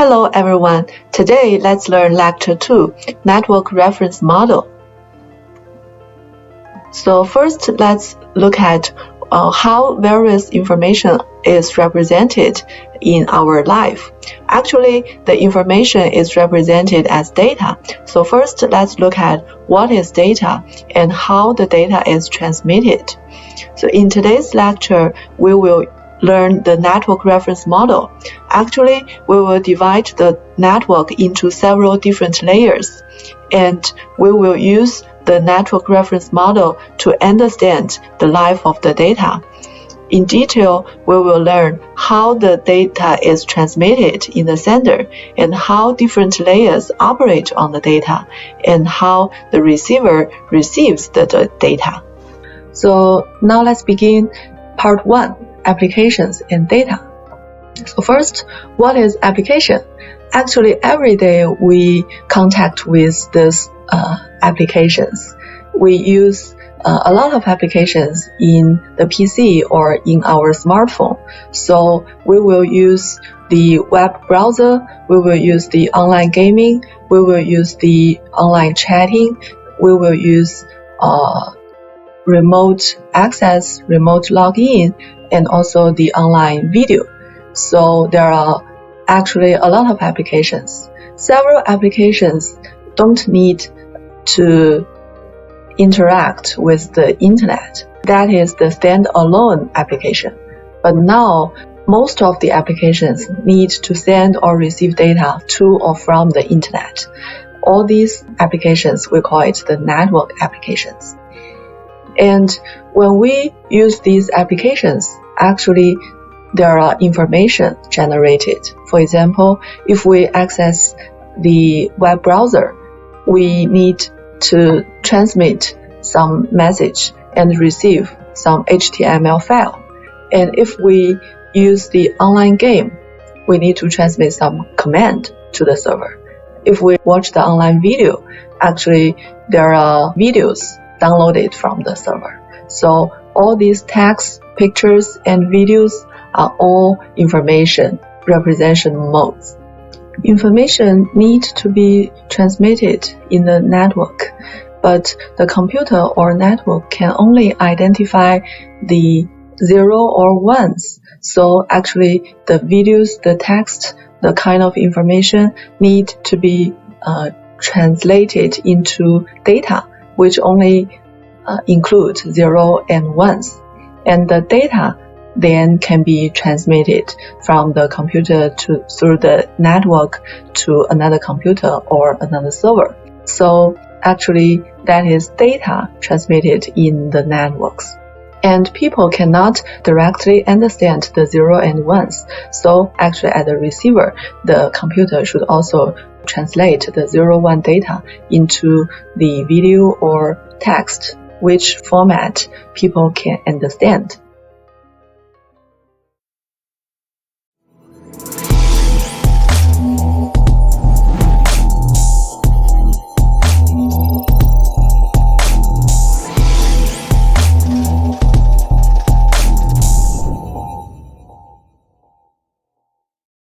Hello everyone, today let's learn Lecture 2, Network Reference Model. So first let's look at how various information is represented in our life. Actually, the information is represented as data. So first let's look at what is data and how the data is transmitted. So in today's lecture, we will learn the network reference model. Actually, we will divide the network into several different layers, and we will use the network reference model to understand the life of the data. In detail, we will learn how the data is transmitted in the sender and how different layers operate on the data and how the receiver receives the data. So now let's begin part 1. Applications and data. So first, what is application? Actually, every day we contact with these applications. We use a lot of applications in the PC or in our smartphone. So we will use the web browser, we will use the online gaming, we will use the online chatting, we will use remote access, remote login, and also the online video. So there are actually a lot of applications. Several applications don't need to interact with the internet. That is the standalone application. But now, most of the applications need to send or receive data to or from the internet. All these applications, we call it the network applications. And when we use these applications, actually there are information generated. For example, if we access the web browser, we need to transmit some message and receive some HTML file. And if we use the online game, we need to transmit some command to the server. If we watch the online video, actually there are videos downloaded from the server. So all these text, pictures, and videos are all information representation modes. Information needs to be transmitted in the network, but the computer or network can only identify the 0 or 1s. So actually the videos, the text, the kind of information need to be translated into data, which only include 0 and 1s. And the data then can be transmitted from the computer through the network to another computer or another server. So actually that is data transmitted in the networks. And people cannot directly understand the 0 and 1s. So actually as a receiver, the computer should also translate the 0-1 data into the video or text, which format people can understand.